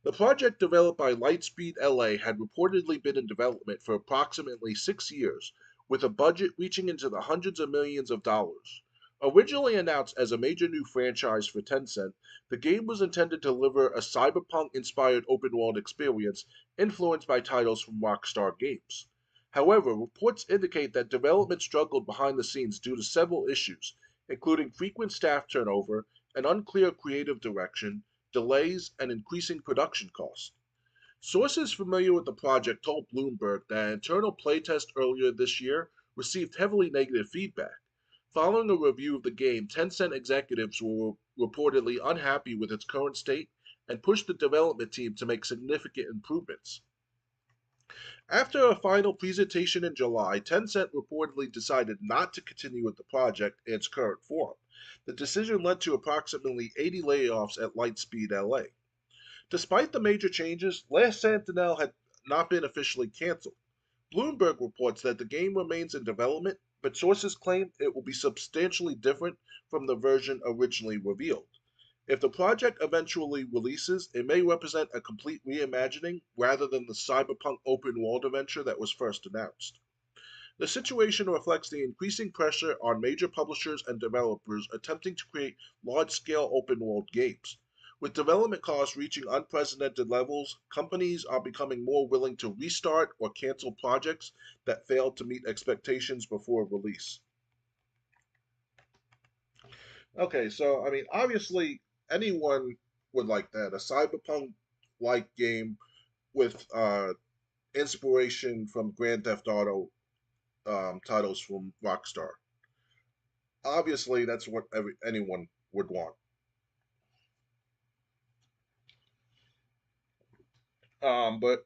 The project developed by Lightspeed LA had reportedly been in development for approximately 6 years, with a budget reaching into the hundreds of millions of dollars. Originally announced as a major new franchise for Tencent, the game was intended to deliver a cyberpunk inspired open world experience influenced by titles from Rockstar Games. However, reports indicate that development struggled behind the scenes due to several issues, including frequent staff turnover, an unclear creative direction, delays, and increasing production costs. Sources familiar with the project told Bloomberg that an internal playtest earlier this year received heavily negative feedback. Following a review of the game, Tencent executives were reportedly unhappy with its current state and pushed the development team to make significant improvements. After a final presentation in July, Tencent reportedly decided not to continue with the project in its current form. The decision led to approximately 80 layoffs at Lightspeed LA. Despite the major changes, Last Sentinel had not been officially canceled. Bloomberg reports that the game remains in development, but sources claim it will be substantially different from the version originally revealed. If the project eventually releases, it may represent a complete reimagining rather than the cyberpunk open world adventure that was first announced. The situation reflects the increasing pressure on major publishers and developers attempting to create large scale open world games. With development costs reaching unprecedented levels, companies are becoming more willing to restart or cancel projects that failed to meet expectations before release. Okay, so I mean, obviously, anyone would like that. A cyberpunk like game with inspiration from Grand Theft Auto titles from Rockstar. Obviously, that's what anyone would want. But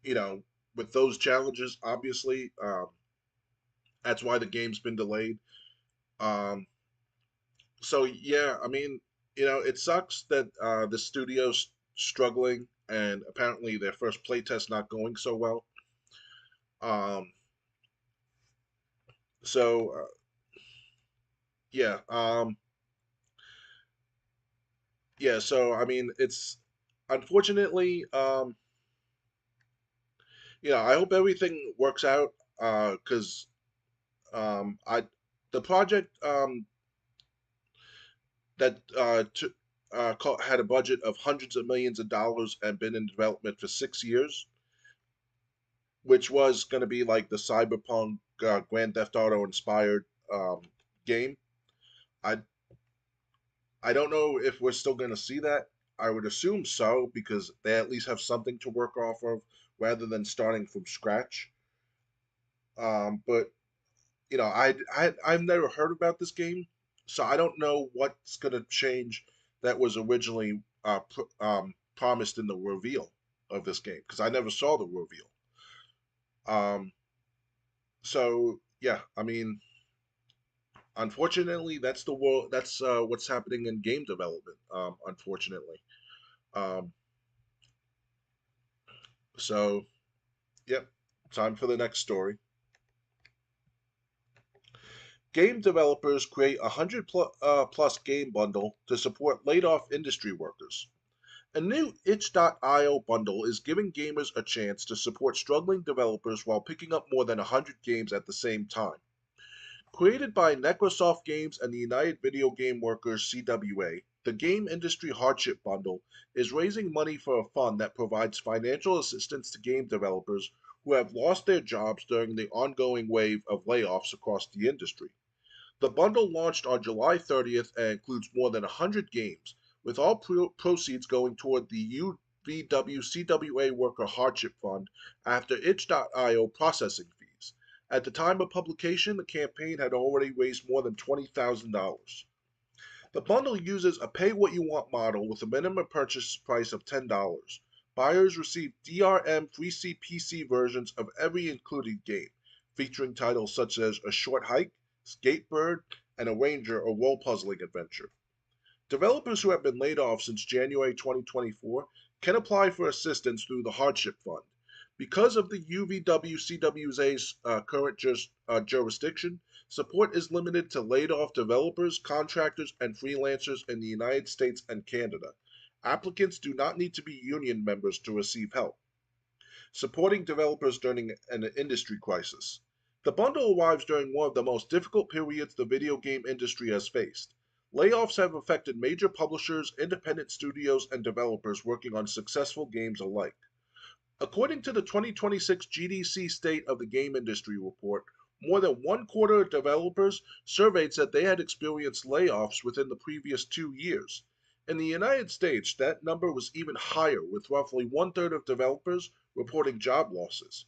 you know, with those challenges, obviously, that's why the game's been delayed. Um, so yeah, I mean, it sucks that the studio's struggling, and apparently their first playtest not going so well. Um, so yeah, yeah. So I mean, it's unfortunately, I hope everything works out. Because I the project that had a budget of hundreds of millions of dollars and been in development for 6 years, which was going to be like the cyberpunk Grand Theft Auto inspired um, game. I I don't know if we're still going to see that. I would assume so because they at least have something to work off of rather than starting from scratch. But I've never heard about this game, so I don't know what's going to change that was originally promised in the reveal of this game because I never saw the reveal. Um, so yeah, I mean, unfortunately, that's the world. That's what's happening in game development. Unfortunately, um, so yep. Time for the next story. Game developers create a plus game bundle to support laid off industry workers. A new itch.io bundle is giving gamers a chance to support struggling developers while picking up more than 100 games at the same time. Created by Necrosoft Games and the United Video Game Workers CWA, the Game Industry Hardship Bundle is raising money for a fund that provides financial assistance to game developers who have lost their jobs during the ongoing wave of layoffs across the industry. The bundle launched on July 30th and includes more than 100 games, with all proceeds going toward the UVWCWA Worker Hardship Fund after itch.io processing fees. At the time of publication, the campaign had already raised more than $20,000. The bundle uses a pay what you want model with a minimum purchase price of $10. Buyers receive DRM free CPC versions of every included game, featuring titles such as A Short Hike, Skatebird, and a Ranger or role puzzling adventure. Developers who have been laid off since January 2024 can apply for assistance through the Hardship Fund. Because of the UVWCWA's current jurisdiction, support is limited to laid off developers, contractors, and freelancers in the United States and Canada. Applicants do not need to be union members to receive help. Supporting developers during an industry crisis. The bundle arrives during one of the most difficult periods the video game industry has faced. Layoffs have affected major publishers, independent studios, and developers working on successful games alike. According to the 2026 GDC State of the Game Industry report, more than one quarter of developers surveyed said they had experienced layoffs within the previous 2 years. In the United States, that number was even higher, with roughly one-third of developers reporting job losses.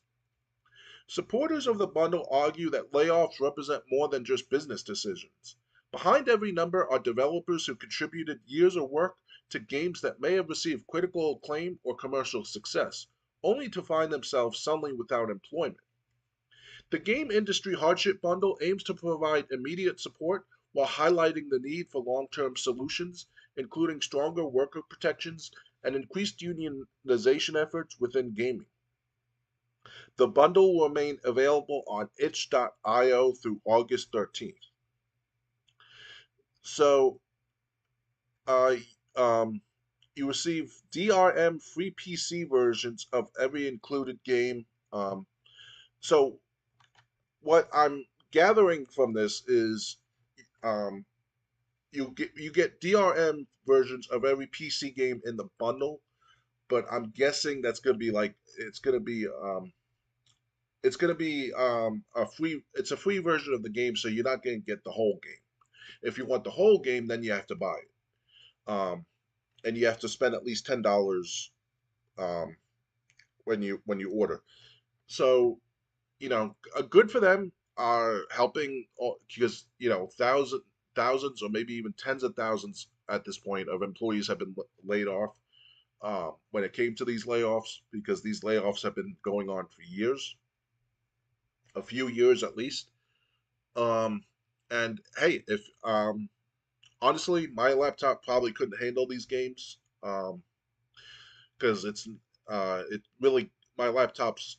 Supporters of the bundle argue that layoffs represent more than just business decisions. Behind every number are developers who contributed years of work to games that may have received critical acclaim or commercial success, only to find themselves suddenly without employment. The Game Industry Hardship Bundle aims to provide immediate support while highlighting the need for long term solutions, including stronger worker protections and increased unionization efforts within gaming. The bundle will remain available on itch.io through August 13th. So, uh, um, you receive DRM free PC versions of every included game. So, what I'm gathering from this is um, you get DRM versions of every PC game in the bundle, but I'm guessing that's going to be like it's a free version of the game, so you're not going to get the whole game. If you want the whole game, then you have to buy it, and you have to spend at least $10 um, when you order. So good for them are helping because thousands or maybe even tens of thousands at this point of employees have been laid off. when it came to these layoffs, because these layoffs have been going on for years, a few years at least. Um, and hey, if honestly, my laptop probably couldn't handle these games, because it really, my laptop's,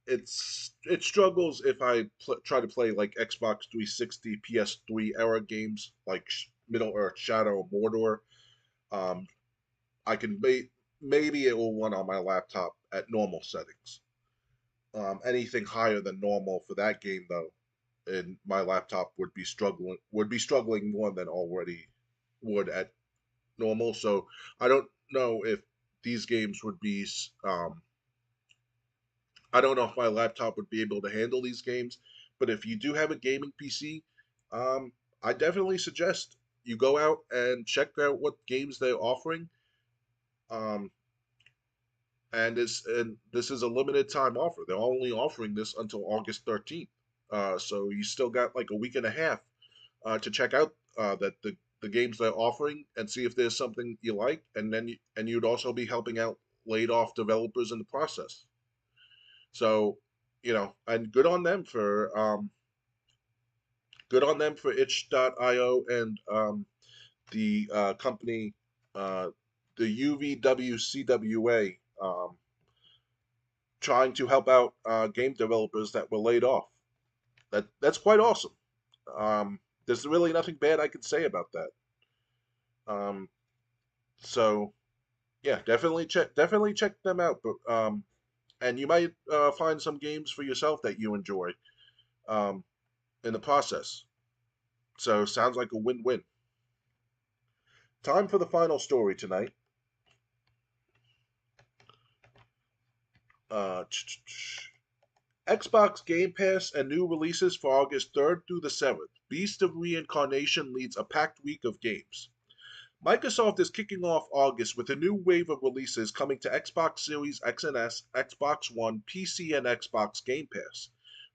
it struggles if I try to play like Xbox 360, PS3 era games like Middle Earth, Shadow, Mordor. Um, I can maybe it will run on my laptop at normal settings. Anything higher than normal for that game though, and my laptop would be struggling more than already would at normal. So I don't know if these games would be I don't know if my laptop would be able to handle these games, but if you do have a gaming PC, um, I definitely suggest you go out and check out what games they're offering. Um, and this is a limited time offer. They're only offering this until August 13th. So you still got like a week and a half to check out the games they're offering and see if there's something you like, and then you'd also be helping out laid off developers in the process. So, and good on them for itch.io and the company, uh, the UVWCWA, trying to help out game developers that were laid off. That's quite awesome. There's really nothing bad I can say about that. Um, so yeah, definitely check them out. But and you might find some games for yourself that you enjoy um, in the process. So sounds like a win-win. Time for the final story tonight. Uh, Xbox Game Pass and new releases for August 3rd through the 7th. Beast of Reincarnation leads a packed week of games. Microsoft is kicking off August with a new wave of releases coming to Xbox Series X and S, Xbox One, PC, and Xbox Game Pass.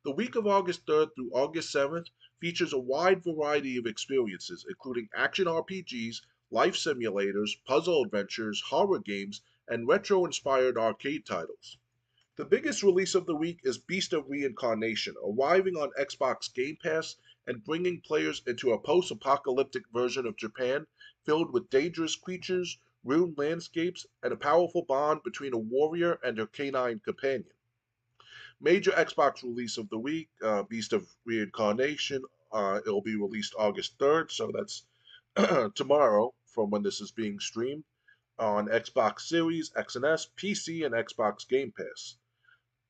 The week of August 3rd through August 7th features a wide variety of experiences, including action RPGs, life simulators, puzzle adventures, horror games, and retro inspired arcade titles. The biggest release of the week is Beast of Reincarnation, arriving on Xbox Game Pass and bringing players into a post apocalyptic version of Japan filled with dangerous creatures, ruined landscapes, and a powerful bond between a warrior and her canine companion. Major Xbox release of the week, Beast of Reincarnation. It'll be released August 3rd, so that's tomorrow from when this is being streamed on Xbox Series, X and S, PC, and Xbox Game Pass.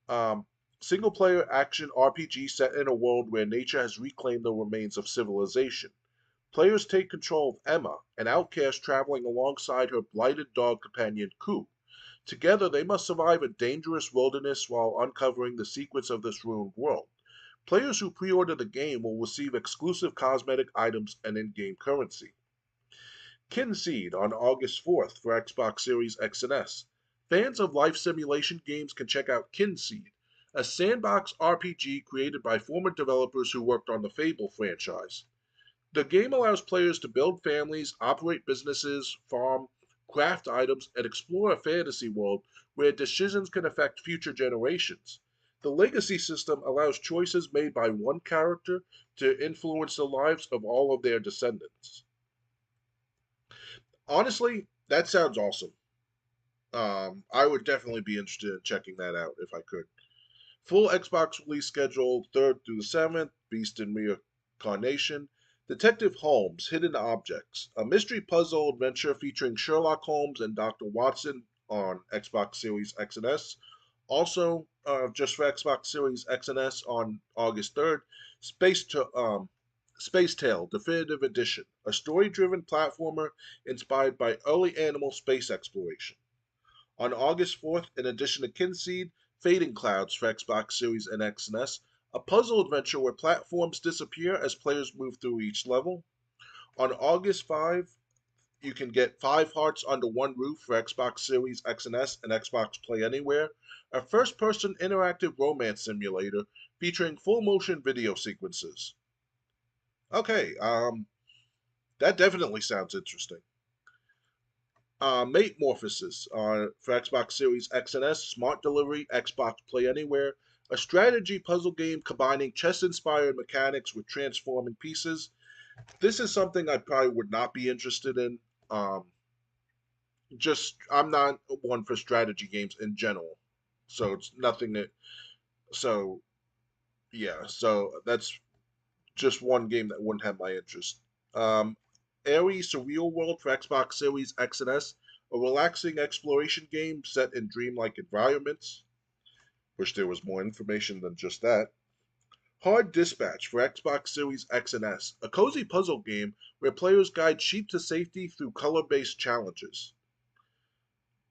Um, Single player action RPG set in a world where nature has reclaimed the remains of civilization. Players take control of Emma, an outcast traveling alongside her blighted dog companion Ku. Together, they must survive a dangerous wilderness while uncovering the secrets of this ruined world. Players who pre order the game will receive exclusive cosmetic items and in game currency. Kinseed on August 4th for Xbox Series X and S. Fans of life simulation games can check out Kinseed, a sandbox RPG created by former developers who worked on the Fable franchise. The game allows players to build families, operate businesses, farm, craft items, and explore a fantasy world where decisions can affect future generations. The legacy system allows choices made by one character to influence the lives of all of their descendants. Honestly, that sounds awesome. I would definitely be interested in checking that out if I could. Full Xbox release schedule 3rd through the 7th, Beast and Reincarnation. Detective Holmes, Hidden Objects, a mystery puzzle adventure featuring Sherlock Holmes and Dr. Watson on Xbox Series X and S. Also, just for Xbox Series X and S on August 3rd, Space Tale Definitive Edition, a story-driven platformer inspired by early animal space exploration. On August 4th, in addition to Kinseed, Fading Clouds for Xbox Series and X and S, a puzzle adventure where platforms disappear as players move through each level. On August 5th, you can get Five Hearts Under One Roof for Xbox Series X and S and Xbox Play Anywhere, a first-person interactive romance simulator featuring full-motion video sequences. Okay, that definitely sounds interesting. Metamorphosis for Xbox Series X and S, Smart Delivery, Xbox Play Anywhere, a strategy puzzle game combining chess-inspired mechanics with transforming pieces. This is something I probably would not be interested in. Um, just I'm not one for strategy games in general, so it's nothing that. So yeah, so that's just one game that wouldn't have my interest. Um, Airy Surreal World for Xbox Series X and S, a relaxing exploration game set in dreamlike environments. Wish there was more information than just that. Hard Dispatch for Xbox Series X and S, a cozy puzzle game where players guide sheep to safety through color based challenges.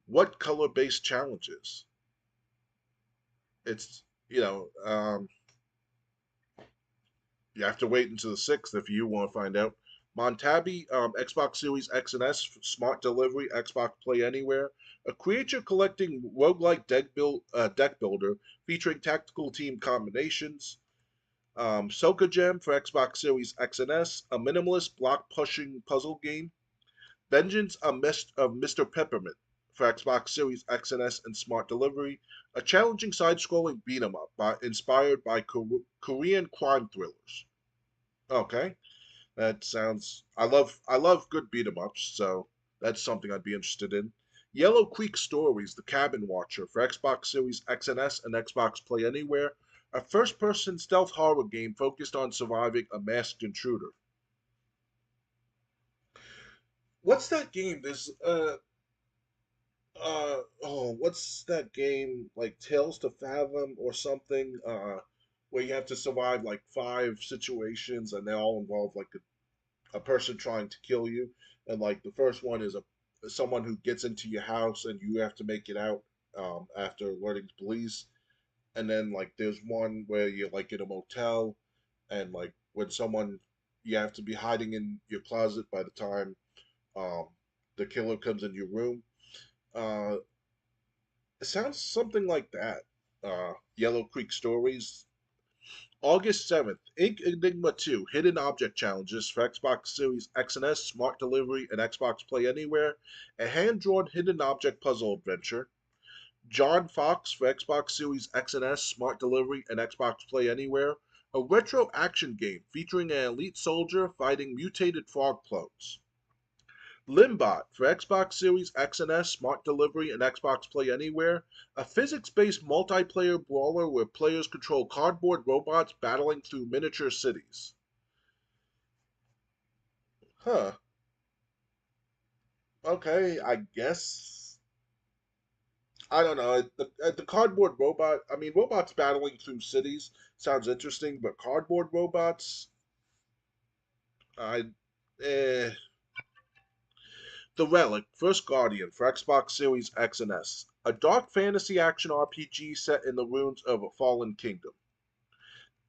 What color based challenges? It's, you have to wait until the 6th if you want to find out. Montabi, Xbox Series X and S, Smart Delivery, Xbox Play Anywhere, a creature collecting roguelike deck builder featuring tactical team combinations. Soka Gem for Xbox Series X and S, a minimalist block pushing puzzle game. Vengeance of Mr. Peppermint for Xbox Series X and S and Smart Delivery, a challenging side-scrolling beat 'em up inspired by Korean crime thrillers. Okay, that sounds. I love good beat 'em ups, so that's something I'd be interested in. Yellow Creek Stories: The Cabin Watcher for Xbox Series X and S and Xbox Play Anywhere, a first-person stealth horror game focused on surviving a masked intruder. What's that game? What's that game like Tales to Fathom or something? Where you have to survive like five situations and they all involve like a person trying to kill you, and like the first one is a someone who gets into your house and you have to make it out after alerting the police, and then like there's one where you're like in a motel, and like when someone you have to be hiding in your closet by the time um, the killer comes in your room. Uh, it sounds something like that. Yellow Creek Stories. August 7th, Ink Enigma 2 Hidden Object Challenges for Xbox Series X and S, Smart Delivery, and Xbox Play Anywhere, a hand drawn hidden object puzzle adventure. John Fox for Xbox Series X and S, Smart Delivery, and Xbox Play Anywhere, a retro action game featuring an elite soldier fighting mutated frog clones. Limbot for Xbox Series X and S, Smart Delivery, and Xbox Play Anywhere, a physics-based multiplayer brawler where players control cardboard robots battling through miniature cities. Huh. Okay, I guess. I don't know. The cardboard robot, I mean, robots battling through cities sounds interesting, but cardboard robots, I. Eh. The Relic, First Guardian for Xbox Series X and S, a dark fantasy action RPG set in the ruins of a fallen kingdom.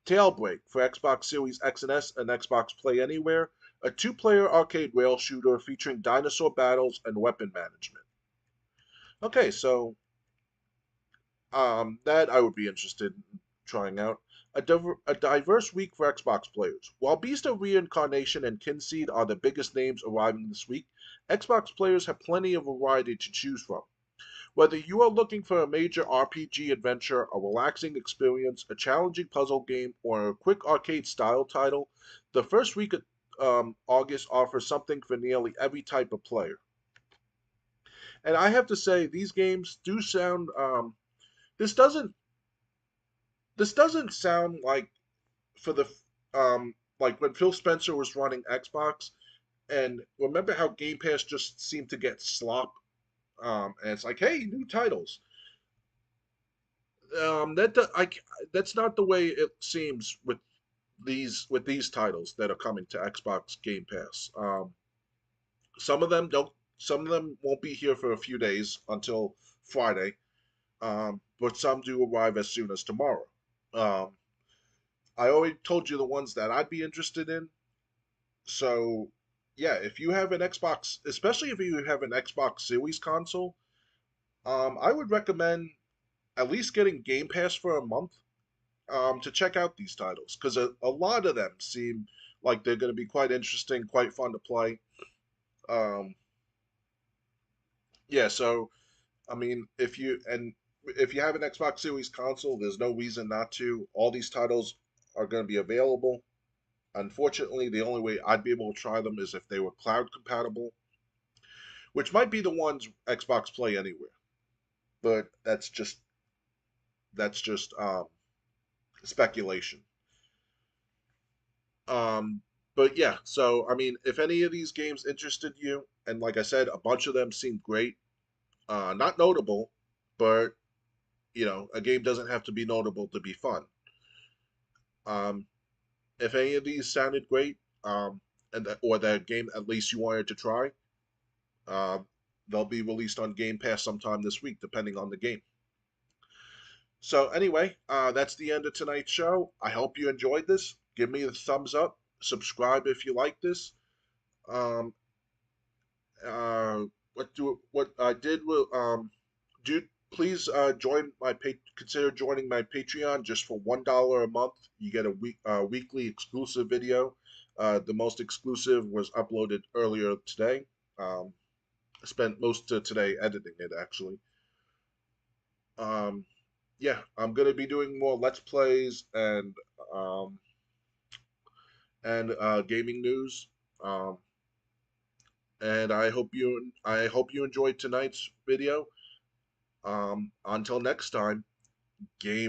Tailbreak for Xbox Series X and S and Xbox Play Anywhere, a two-player arcade rail shooter featuring dinosaur battles and weapon management. Okay, so that I would be interested in trying out. A diverse week for Xbox players. While Beast of Reincarnation and Kinseed are the biggest names arriving this week, Xbox players have plenty of variety to choose from. Whether you are looking for a major RPG adventure, a relaxing experience, a challenging puzzle game, or a quick arcade style title, the first week of August offers something for nearly every type of player. And I have to say, these games do sound. This doesn't. This doesn't sound like for the like when Phil Spencer was running Xbox. And remember how Game Pass just seemed to get slop. And it's like, hey, new titles. That's not the way it seems with these titles that are coming to Xbox Game Pass. Some of them don't. Some of them won't be here for a few days until Friday, but some do arrive as soon as tomorrow. Um, I already told you the ones that I'd be interested in. So, yeah, if you have an Xbox, especially if you have an Xbox Series console, I would recommend at least getting Game Pass for a month to check out these titles because a lot of them seem like they're going to be quite interesting, quite fun to play. Um, Yeah, so I mean, if you have an Xbox Series console, there's no reason not to. All these titles are going to be available. Unfortunately, the only way I'd be able to try them is if they were cloud compatible, which might be the ones Xbox Play Anywhere. But that's just speculation. Um, but yeah, so I mean, if any of these games interested you, and like I said, a bunch of them seemed great, not notable, but a game doesn't have to be notable to be fun. Um, if any of these sounded great, or that game at least you wanted to try, um, they'll be released on Game Pass sometime this week, depending on the game. So anyway, that's the end of tonight's show. I hope you enjoyed this. Give me a thumbs up. Subscribe if you like this. Um, what I did will do. Please consider joining my Patreon just for $1 a month. You get a weekly exclusive video. The most exclusive was uploaded earlier today. I spent most of today editing it actually. Um, yeah, I'm gonna be doing more Let's Plays um, and gaming news. Um, and I hope you enjoyed tonight's video. Until next time, game.